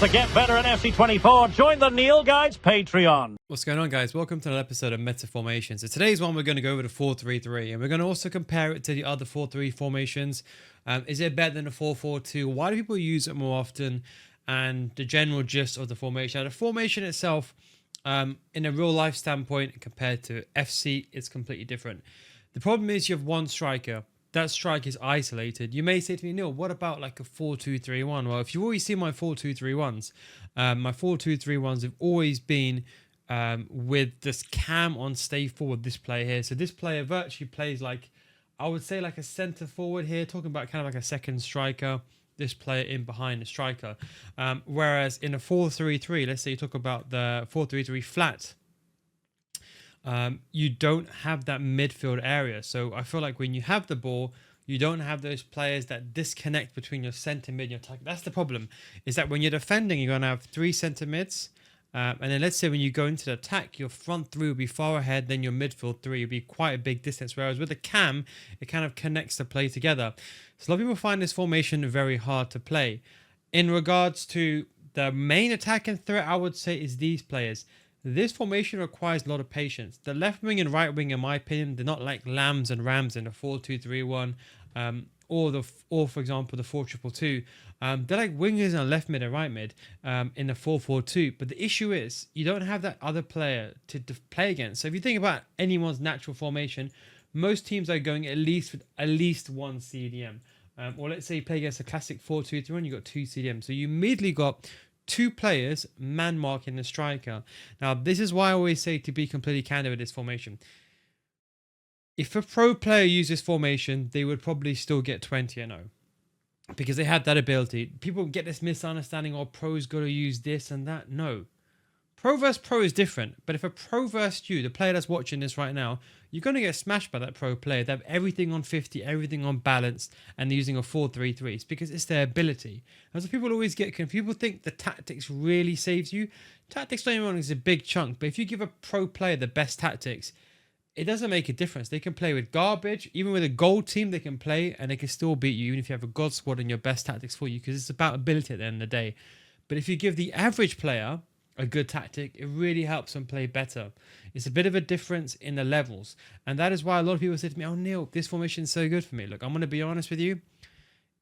to get better in FC24, join the Neil Guides Patreon. What's going on, guys? Welcome to another episode of Meta Formations. So today's one, we're going to go over the 4-3-3, and we're going to also compare it to the other 4-3 formations. Is it better than the 4-4-2? Why do people use it more often? And the general gist of the formation. Now, the formation itself, in a real life standpoint, compared to FC, it's completely different. The problem is you have one striker. That strike is isolated. You may say to me, Neil, what about like a 4-2-3-1? Well, if you've always seen my 4-2-3-1s, my 4-2-3-1s have always been with this cam on stay forward, this player here. So this player virtually plays like, I would say like a centre forward here, talking about kind of like a second striker, this player in behind the striker. Whereas in a 4-3-3, let's say you talk about the 4-3-3 flat, you don't have that midfield area. So I feel like when you have the ball, you don't have those players that disconnect between your centre mid and your attack. That's the problem, is that when you're defending, you're going to have three centre mids. And then let's say when you go into the attack, your front three will be far ahead, then your midfield three will be quite a big distance. Whereas with the cam, it kind of connects the play together. So a lot of people find this formation very hard to play. In regards to the main attacking threat, I would say is these players. This formation requires a lot of patience. The left wing and right wing, in my opinion, they're not like lambs and rams in the 4-2-3-1, or for example the 4-2-2-2. They're like wingers and left mid and right mid in the 4-4-2. But the issue is you don't have that other player to play against. So if you think about anyone's natural formation, most teams are going at least one CDM. Or let's say you play against a classic 4-2-3-1, you got two CDMs. So you immediately got two players man marking the striker. Now, this is why I always say, to be completely candid with this formation, if a pro player used this formation, they would probably still get 20-0 because they have that ability. People get this misunderstanding, or pros got to use this and that. No. Pro versus pro is different, but if a pro versus you, the player that's watching this right now, you're going to get smashed by that pro player. They have everything on 50, everything on balance, and they're using a 4-3-3. It's because it's their ability. And so people always get confused. People think the tactics really saves you. Tactics, don't get me wrong, is a big chunk, but if you give a pro player the best tactics, it doesn't make a difference. They can play with garbage. Even with a gold team, they can play, and they can still beat you, even if you have a god squad and your best tactics for you, because it's about ability at the end of the day. But if you give the average player a good tactic, it really helps them play better. It's a bit of a difference in the levels, and that is why a lot of people say to me, oh Neil, this formation is so good for me. Look, I'm going to be honest with you.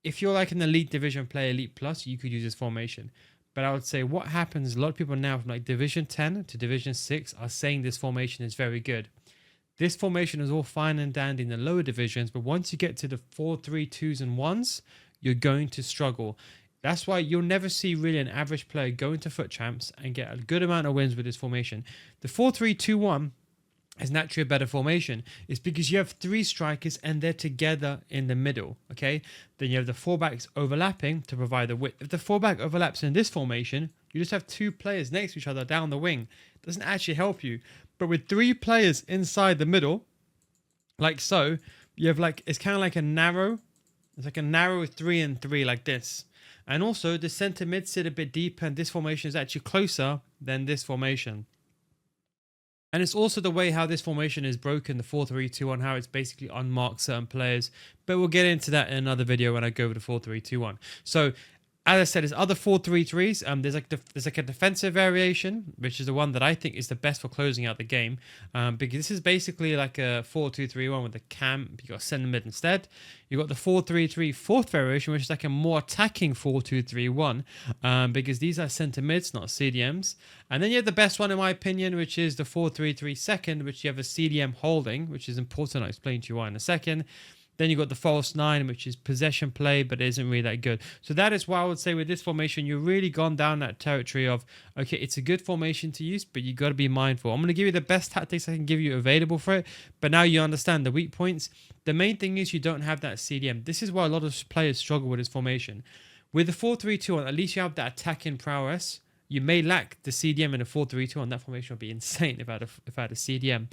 If you're like an elite division player, elite plus, you could use this formation. But I would say what happens, a lot of people now from like division 10 to division 6 are saying this formation is very good. This formation is all fine and dandy in the lower divisions, but once you get to the 4-3-2s and 1s, you're going to struggle. That's why you'll never see really an average player go into FUT Champs and get a good amount of wins with this formation. The 4-3-2-1 is naturally a better formation. It's because you have three strikers and they're together in the middle, okay? Then you have the fullbacks overlapping to provide the width. If the fullback overlaps in this formation, you just have two players next to each other down the wing. It doesn't actually help you. But with three players inside the middle, like so, you have like, it's kind of like a narrow, it's like a narrow 3 and 3 like this. And also the centre mid sit a bit deeper, and this formation is actually closer than this formation. And it's also the way how this formation is broken, the 4-3-2-1, how it's basically unmarked certain players. But we'll get into that in another video when I go over the 4-3-2-1. So as I said, there's other 4-3-3s. There's like a defensive variation, which is the one that I think is the best for closing out the game, because this is basically like a 4-2-3-1 with the cam. You got centre mid instead. You got the 4-3-3 fourth variation, which is like a more attacking 4-2-3-1, because these are centre mids, not CDMs. And then you have the best one in my opinion, which is the 4-3-3 second, which you have a CDM holding, which is important. I'll explain to you why in a second. Then you got the false 9, which is possession play, but isn't really that good. So that is why I would say with this formation, you've really gone down that territory of, okay, it's a good formation to use, but you got to be mindful. I'm going to give you the best tactics I can give you available for it, but now you understand the weak points. The main thing is you don't have that CDM. This is why a lot of players struggle with this formation. With the 4-3-2-1, at least you have that attacking prowess. You may lack the CDM in a 4-3-2-1. That formation would be insane if I had a CDM.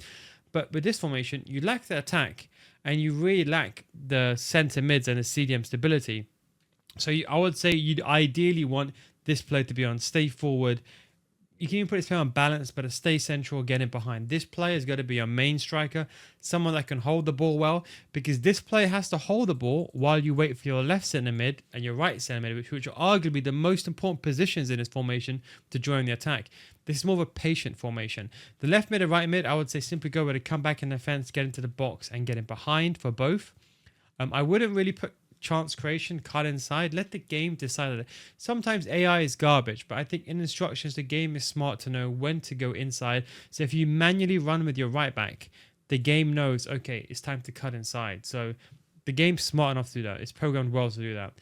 But with this formation, you lack the attack, and you really lack the centre mids and the CDM stability. So I would say you'd ideally want this player to be on stay forward, you can even put this player on balance, but to stay central, get in behind. This player is going to be your main striker, someone that can hold the ball well, because this player has to hold the ball while you wait for your left centre mid and your right centre mid, which are arguably the most important positions in this formation to join the attack. This is more of a patient formation. The left mid and right mid, I would say simply go with a come back in defence, get into the box, and get in behind for both. I wouldn't really put chance creation, cut inside. Let the game decide it. Sometimes AI is garbage, but I think in instructions, the game is smart to know when to go inside. So if you manually run with your right back, the game knows, okay, it's time to cut inside. So the game's smart enough to do that. It's programmed well to do that.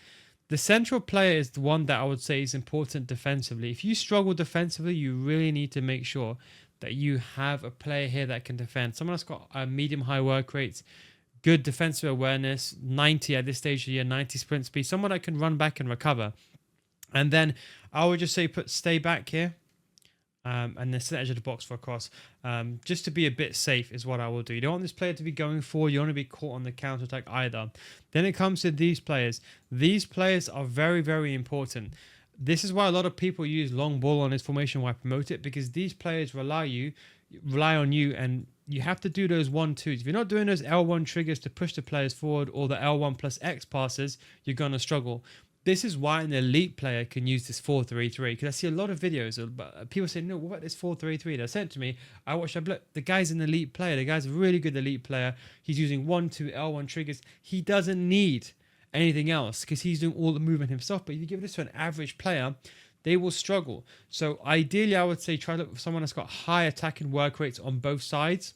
The central player is the one that I would say is important defensively. If you struggle defensively, you really need to make sure that you have a player here that can defend. Someone that's got medium-high work rates, good defensive awareness, 90 at this stage of the year, 90 sprint speed, someone that can run back and recover. And then I would just say stay back here and then set edge of the box for a cross. Just to be a bit safe is what I will do. You don't want this player to be going forward. You don't want to be caught on the counter attack either. Then it comes to these players. These players are very, very important. This is why a lot of people use long ball on this formation when I promote it, because these players rely on you, and you have to do those 1-2s. If you're not doing those L1 triggers to push the players forward, or the L1 plus X passes, you're going to struggle. This is why an elite player can use this 4-3-3, because I see a lot of videos of people say, no, what about this 4-3-3? They sent to me. I watched that. The guy's an elite player. The guy's a really good elite player. He's using 1-2 L1 triggers. He doesn't need anything else because he's doing all the movement himself. But if you give this to an average player, they will struggle. So ideally, I would say try to look for someone that's got high attacking work rates on both sides.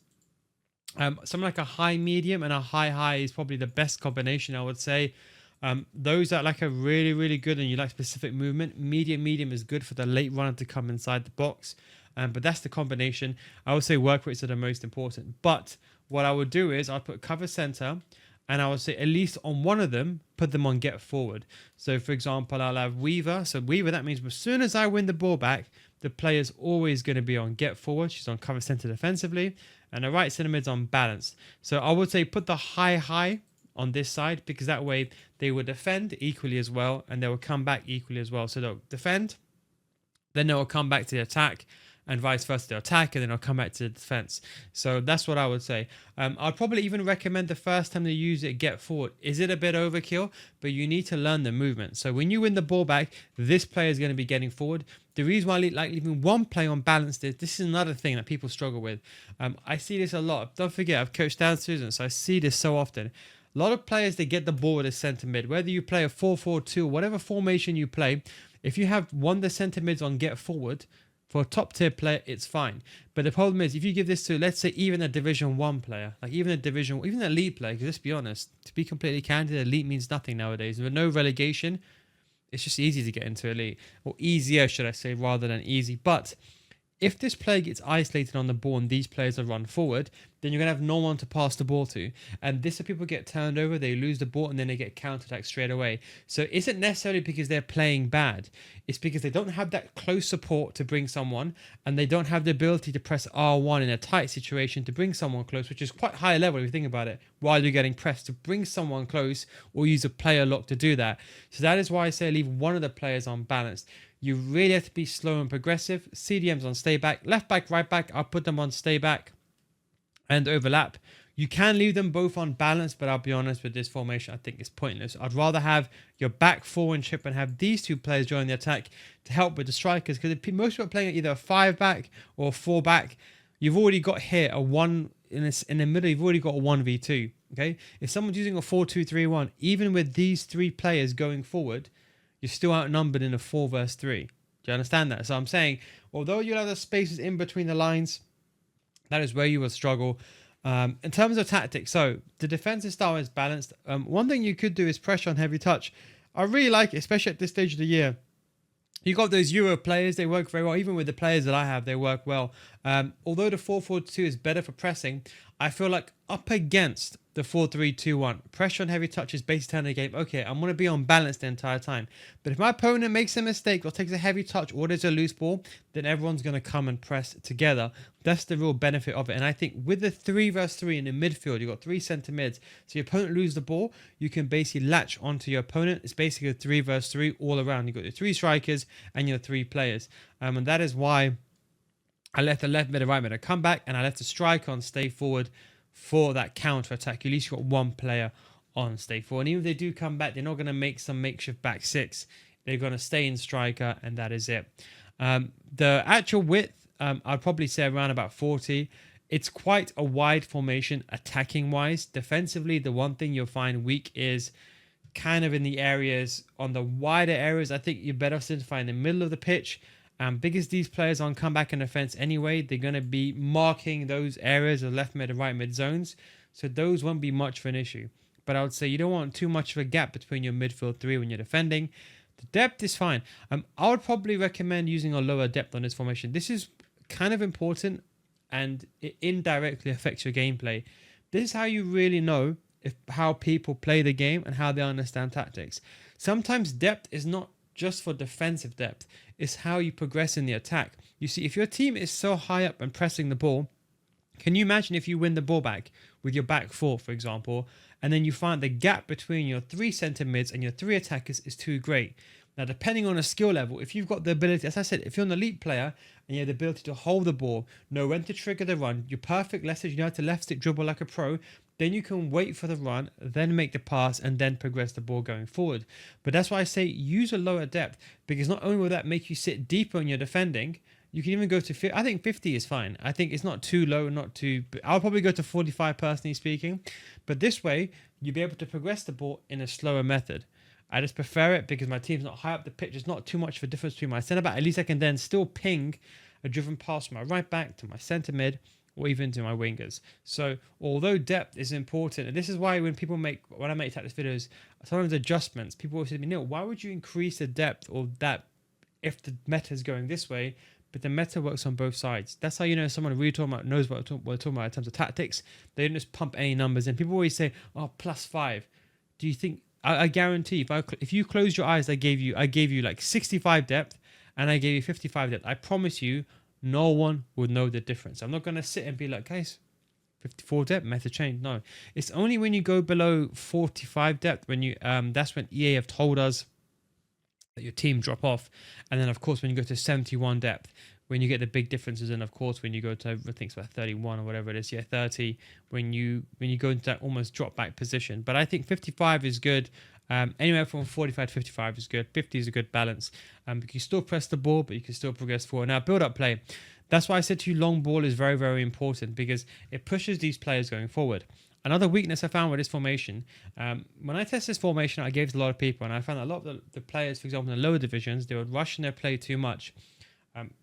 Something like a high medium and a high is probably the best combination, I would say. Those that like a really, really good and you like specific movement, medium is good for the late runner to come inside the box. But that's the combination. I would say work rates are the most important. But what I would do is I'd put cover center, and I would say at least on one of them, put them on get forward. So for example, I'll have Weaver. So Weaver, that means as soon as I win the ball back, the player's always going to be on get forward. She's on cover center defensively. And the right center mid's on balance. So I would say put the high on this side, because that way they will defend equally as well, and they will come back equally as well. So they'll defend, then they'll come back to the attack, and vice versa. They'll attack, and then they'll come back to the defense. So that's what I would say. I'd probably even recommend the first time they use it, get forward. Is it a bit overkill? But you need to learn the movement. So when you win the ball back, this player is going to be getting forward. The reason why I like leaving one player on balance is this is another thing that people struggle with. I see this a lot. Don't forget, I've coached down students, so I see this so often. A lot of players, they get the ball with a centre mid. Whether you play a 4-4-2, whatever formation you play, if you have one of the centre mids on get forward, for a top tier player, it's fine. But the problem is, if you give this to, let's say, even a Division 1 player, like even an elite player, because let's be honest, to be completely candid, elite means nothing nowadays. With no relegation, it's just easy to get into elite. Or easier, should I say, rather than easy. But if this player gets isolated on the ball and these players are run forward, then you're going to have no one to pass the ball to. And this is people get turned over, they lose the ball, and then they get counter-attacked straight away. So it isn't necessarily because they're playing bad. It's because they don't have that close support to bring someone, and they don't have the ability to press R1 in a tight situation to bring someone close, which is quite high level if you think about it, while you're getting pressed to bring someone close or use a player lock to do that. So that is why I say leave one of the players unbalanced. You really have to be slow and progressive. CDM's on stay back. Left back, right back, I'll put them on stay back and overlap. You can leave them both on balance, but I'll be honest with this formation, I think it's pointless. I'd rather have your back four and chip and have these two players join the attack to help with the strikers. Because if most people are playing either a 5 back or a 4 back, you've already got here a 1 in the middle, you've already got a 1v2. Okay? If someone's using a 4-2-3-1, even with these 3 players going forward, you're still outnumbered in a 4 versus 3. Do you understand that? So I'm saying, although you'll have the spaces in between the lines, that is where you will struggle. In terms of tactics, so the defensive style is balanced. One thing you could do is pressure on heavy touch. I really like it, especially at this stage of the year. You got those Euro players, they work very well. Even with the players that I have, they work well. Although the 4-4-2 is better for pressing, I feel like up against the 4-3-2-1, pressure on heavy touch is basically telling the game, okay, I'm going to be on balance the entire time. But if my opponent makes a mistake or takes a heavy touch or there's a loose ball, then everyone's going to come and press together. That's the real benefit of it. And I think with the 3 versus 3 in the midfield, you've got 3 centre mids. So your opponent loses the ball, you can basically latch onto your opponent. It's basically a 3 versus 3 all around. You've got your 3 strikers and your 3 players. And that is why I left the left mid and right mid to come back, and I left the striker on stay forward for that counter attack. You at least got one player on stay forward. And even if they do come back, they're not going to make some makeshift back six. They're going to stay in striker, and that is it. The actual width, I'd probably say around about 40. It's quite a wide formation attacking wise. Defensively, the one thing you'll find weak is kind of in the areas, on the wider areas. I think you're better identifying the middle of the pitch. Because these players on comeback and defense anyway, they're going to be marking those areas of left mid and right mid zones. So those won't be much of an issue. But I would say you don't want too much of a gap between your midfield three when you're defending. The depth is fine. I would probably recommend using a lower depth on this formation. This is kind of important, and it indirectly affects your gameplay. This is how you really know how people play the game and how they understand tactics. Sometimes depth is not just for defensive depth. It's how you progress in the attack. You see, if your team is so high up and pressing the ball, can you imagine if you win the ball back with your back four, for example, and then you find the gap between your three centre mids and your three attackers is too great? Now, depending on a skill level, if you've got the ability, as I said, if you're an elite player and you have the ability to hold the ball, know when to trigger the run, you're perfect, let's say you know how to left stick dribble like a pro, then you can wait for the run, then make the pass, and then progress the ball going forward. But that's why I say use a lower depth, because not only will that make you sit deeper in your defending, you can even go to 50. I think 50 is fine. I think it's not too low, not too... I'll probably go to 45 personally speaking. But this way, you'll be able to progress the ball in a slower method. I just prefer it because my team's not high up the pitch. There's not too much of a difference between my centre back. At least I can then still ping a driven pass from my right back to my centre mid, or even to my wingers. So although depth is important, and this is why when I make tactics videos, sometimes adjustments, people always say to me, Neil, why would you increase the depth or that if the meta is going this way? But the meta works on both sides. That's how you know someone really knows what they're talking about in terms of tactics. They don't just pump any numbers in. People always say, oh, +5. Do you think, I guarantee if you closed your eyes, I gave you like 65 depth and I gave you 55 depth, I promise you, no one would know the difference. I'm not going to sit and be like, guys, 54 depth, meta change. No, it's only when you go below 45 depth when you that's when EA have told us that your team drop off. And then of course when you go to 71 depth, when you get the big differences, and of course when you go to, I think it's about 31 or whatever it is, 30, when you go into that almost drop back position. But I think 55 is good. Anywhere from 45 to 55 is good. 50 is a good balance. You can still press the ball, but you can still progress forward. Now, build-up play. That's why I said to you, long ball is very, very important because it pushes these players going forward. Another weakness I found with this formation, when I test this formation, I gave it to a lot of people, and I found that a lot of the players, for example, in the lower divisions, they would rush in their play too much.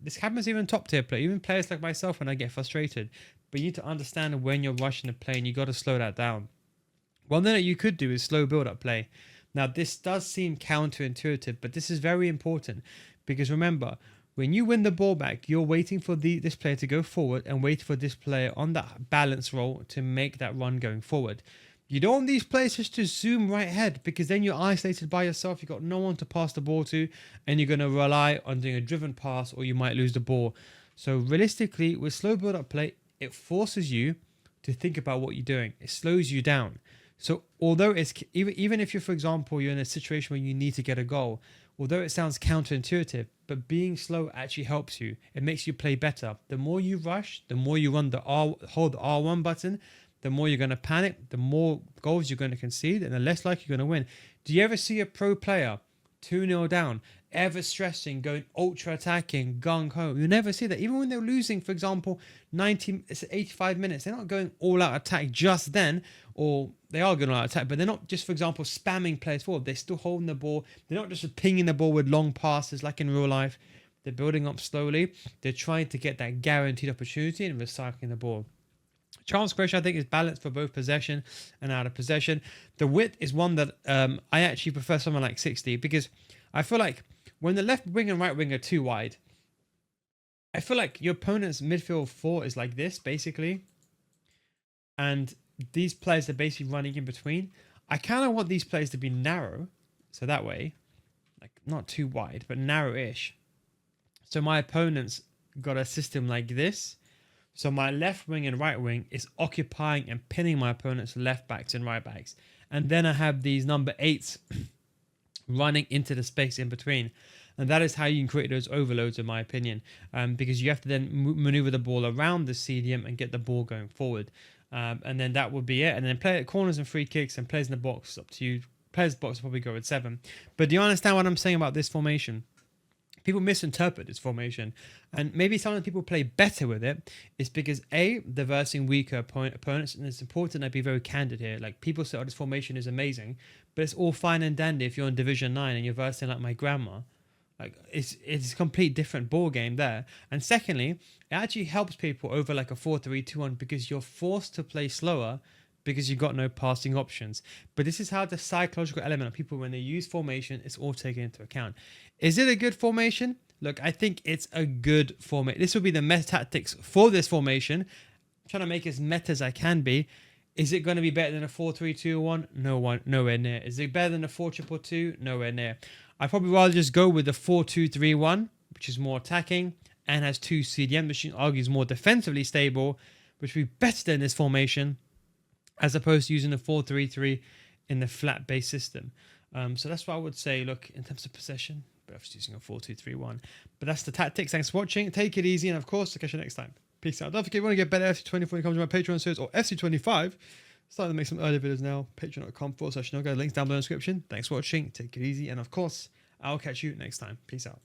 This happens even top tier play, even players like myself when I get frustrated. But you need to understand when you're rushing the play, and you got to slow that down. One thing that you could do is slow build-up play. Now, this does seem counterintuitive, but this is very important because remember, when you win the ball back, you're waiting for this player to go forward and wait for this player on that balance roll to make that run going forward. You don't want these players just to zoom right ahead because then you're isolated by yourself. You've got no one to pass the ball to, and you're going to rely on doing a driven pass or you might lose the ball. So realistically, with slow build-up play, it forces you to think about what you're doing. It slows you down. So although it's even if you're, for example, you're in a situation where you need to get a goal, although it sounds counterintuitive, but being slow actually helps you. It makes you play better. The more you rush, the more you hold the R1 button, the more you're going to panic, the more goals you're going to concede, and the less likely you're going to win. Do you ever see a pro player 2-0 down, ever stressing, going ultra attacking, gung-ho? You never see that. Even when they're losing, for example, 85 minutes, they're not going all-out attack just then, or they are going all-out attack, but they're not just, for example, spamming players forward. They're still holding the ball. They're not just pinging the ball with long passes like in real life. They're building up slowly. They're trying to get that guaranteed opportunity and recycling the ball. Chance creation, I think, is balanced for both possession and out of possession. The width is one that I actually prefer someone like 60 because I feel like when the left wing and right wing are too wide, I feel like your opponent's midfield four is like this, basically. And these players are basically running in between. I kind of want these players to be narrow. So that way, like not too wide, but narrow-ish. So my opponent's got a system like this. So my left wing and right wing is occupying and pinning my opponent's left backs and right backs. And then I have these number 8s running into the space in between. And that is how you can create those overloads, in my opinion, because you have to then maneuver the ball around the CDM and get the ball going forward. And then that would be it. And then play at corners and free kicks and plays in the box, up to you. Players box will probably go with 7. But do you understand what I'm saying about this formation? People misinterpret this formation, and maybe some of the people play better with it is because they're versing weaker opponents, and it's important to be very candid here. Like, people say, oh, this formation is amazing, but it's all fine and dandy if you're in Division 9 and you're versing like my grandma. Like, it's a complete different ball game there. And secondly, it actually helps people over like a 4-3-2-1 because you're forced to play slower because you've got no passing options. But this is how the psychological element of people, when they use formation, it's all taken into account. Is it a good formation? Look, I think it's a good formation. This will be the meta tactics for this formation. I'm trying to make as meta as I can be. Is it going to be better than a 4-3-2-1? Nowhere near. Is it better than a 4-2-2-2? Nowhere near. I'd probably rather just go with the 4-2-3-1, which is more attacking and has 2 CDM, which argues more defensively stable, which would be better than this formation, as opposed to using the 4-3-3 in the flat-based system. So that's what I would say, look, in terms of possession, but I'm just using a 4-2-3-1. But that's the tactics. Thanks for watching. Take it easy, and of course, I'll catch you next time. Peace out. Don't forget, if you want to get better FC24 when it comes to my Patreon series or FC25, starting to make some early videos now. Patreon.com/Noga. Links down below in the description. Thanks for watching. Take it easy, and of course, I'll catch you next time. Peace out.